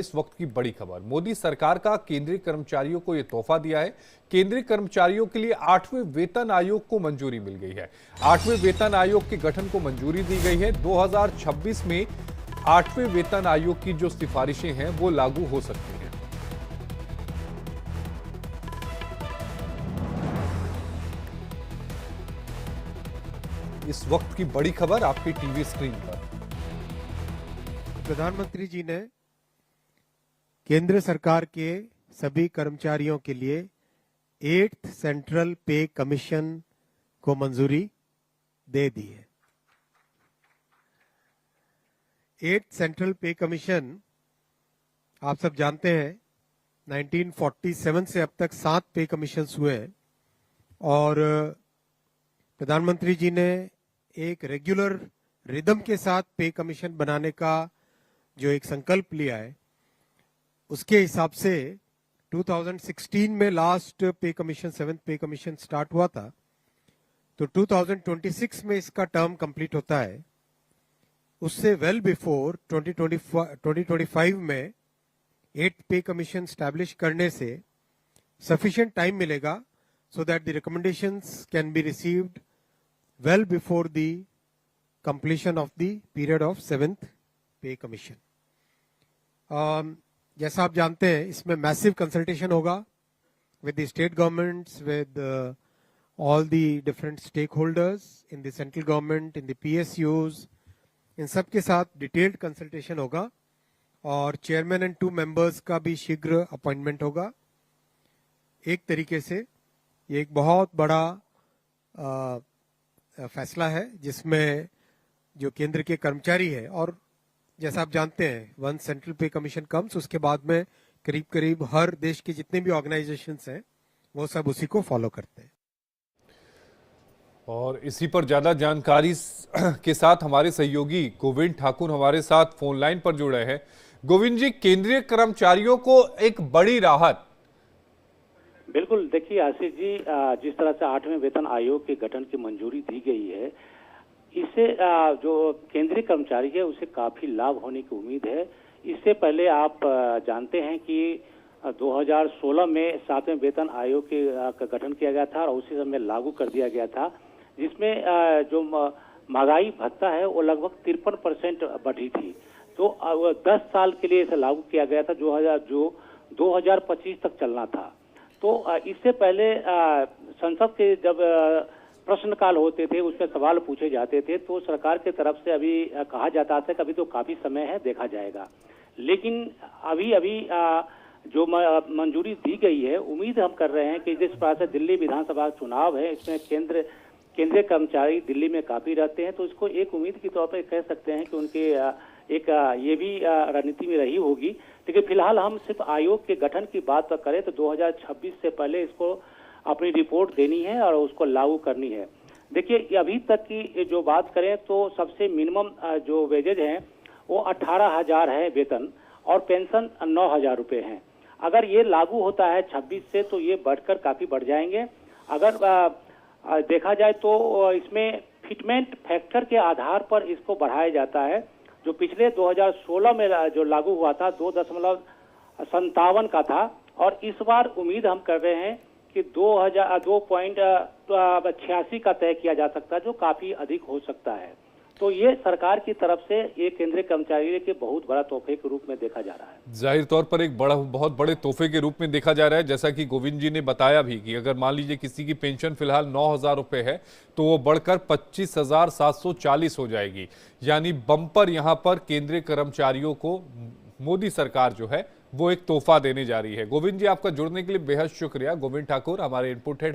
इस वक्त की बड़ी खबर। मोदी सरकार का केंद्रीय कर्मचारियों को यह तोहफा दिया है। केंद्रीय कर्मचारियों के लिए 8वें वेतन आयोग को मंजूरी मिल गई है। 8वें वेतन आयोग के गठन को मंजूरी दी गई है। 2026 में 8वें वेतन आयोग की जो सिफारिशें हैं वो लागू हो सकती हैं। इस वक्त की बड़ी खबर आपकी टीवी स्क्रीन पर। प्रधानमंत्री जी ने केंद्र सरकार के सभी कर्मचारियों के लिए 8th सेंट्रल पे कमीशन को मंजूरी दे दी है। 8th सेंट्रल पे कमीशन आप सब जानते हैं 1947 से अब तक 7 पे कमीशंस हुए हैं और प्रधानमंत्री जी ने एक रेगुलर रिदम के साथ पे कमीशन बनाने का जो एक संकल्प लिया है उसके हिसाब से 2016 में लास्ट पे कमीशन 7th पे कमीशन स्टार्ट हुआ था, तो 2026 में इसका टर्म कंप्लीट होता है। उससे वेल बिफोर 2025 में 8th पे कमीशन स्टैब्लिश करने से सफिशिएंट टाइम मिलेगा so that the recommendations can be received well before the completion of the period of 7th पे कमीशन। जैसा आप जानते हैं इसमें मैसिव कंसल्टेशन होगा with the state governments, with all the different stake holders in the central government, in the PSUs, in सब के साथ डिटेल्ड कंसल्टेशन होगा और चेयरमैन एंड 2 मेंबर्स का भी शीघ्र अपॉइंटमेंट होगा। एक तरीके से ये एक बहुत बड़ा फैसला है जिसमें जो केंद्र के कर्मचारी है, और जैसा आप जानते हैं वन सेंट्रल पे कमीशन कम्स उसके बाद में करीब करीब हर देश के जितने भी ऑर्गेनाइजेशंस हैं वो सब उसी को फॉलो करते हैं। और इसी पर ज्यादा जानकारी के साथ हमारे सहयोगी गोविंद ठाकुर हमारे साथ फोन लाइन पर जुड़े हैं। गोविंद जी, केंद्रीय कर्मचारियों को एक बड़ी राहत। बिल्कुल, देखिए आशीष जी, जिस तरह से 8वें वेतन आयोग के गठन की मंजूरी दी गई है, इससे जो केंद्रीय कर्मचारी है उसे काफी लाभ होने की उम्मीद है। इससे पहले आप जानते हैं कि 2016 में 7वें वेतन आयोग का गठन किया गया था और उसी समय लागू कर दिया गया था, जिसमें जो महंगाई भत्ता है वो लगभग 53% बढ़ी थी। तो 10 साल के लिए इसे लागू किया गया था जो 2025 तक चलना था। तो इससे पहले संसद के जब प्रश्नकाल होते थे उसमें सवाल पूछे जाते थे तो सरकार की तरफ से अभी कहा जाता था कि अभी तो काफी समय है, देखा जाएगा। लेकिन अभी जो मंजूरी दी गई है, उम्मीद हम कर रहे हैं कि जिस प्रकार से दिल्ली विधानसभा चुनाव है, इसमें केंद्रीय कर्मचारी दिल्ली में काफी रहते हैं, तो इसको एक उम्मीद के तौर पर कह सकते हैं कि उनके एक ये भी रणनीति में रही होगी। लेकिन फिलहाल हम सिर्फ आयोग के गठन की बात करें तो 2026 से पहले इसको अपनी रिपोर्ट देनी है और उसको लागू करनी है। देखिए, अभी तक की जो बात करें तो सबसे मिनिमम जो वेजेज हैं वो 18,000 है वेतन, और पेंशन 9,000 रुपये है। अगर ये लागू होता है 26 से तो ये बढ़कर काफी बढ़ जाएंगे। अगर देखा जाए तो इसमें फिटमेंट फैक्टर के आधार पर इसको बढ़ाया जाता है। जो पिछले 2016 में जो लागू हुआ था 2.57 का था, और इस बार उम्मीद हम कर रहे हैं कि 2.86 का तय किया जा सकता है, जो काफी अधिक हो सकता है। तो ये सरकार की तरफ से ये केंद्रीय कर्मचारी के बहुत बड़ा तोहफे के रूप में देखा जा रहा है। जाहिर तौर पर एक बहुत बड़े तोहफे के रूप में देखा जा रहा है। जैसा कि गोविंद जी ने बताया भी कि अगर मान लीजिए किसी की पेंशन फिलहाल 9,000 रुपए है तो वो बढ़कर 25,740 हो जाएगी। यानी बम्पर यहां पर केंद्रीय कर्मचारियों को मोदी सरकार जो है वो एक तोहफा देने जा रही है। गोविंद जी, आपका जुड़ने के लिए बेहद शुक्रिया। गोविंद ठाकुर हमारे इनपुट हेड।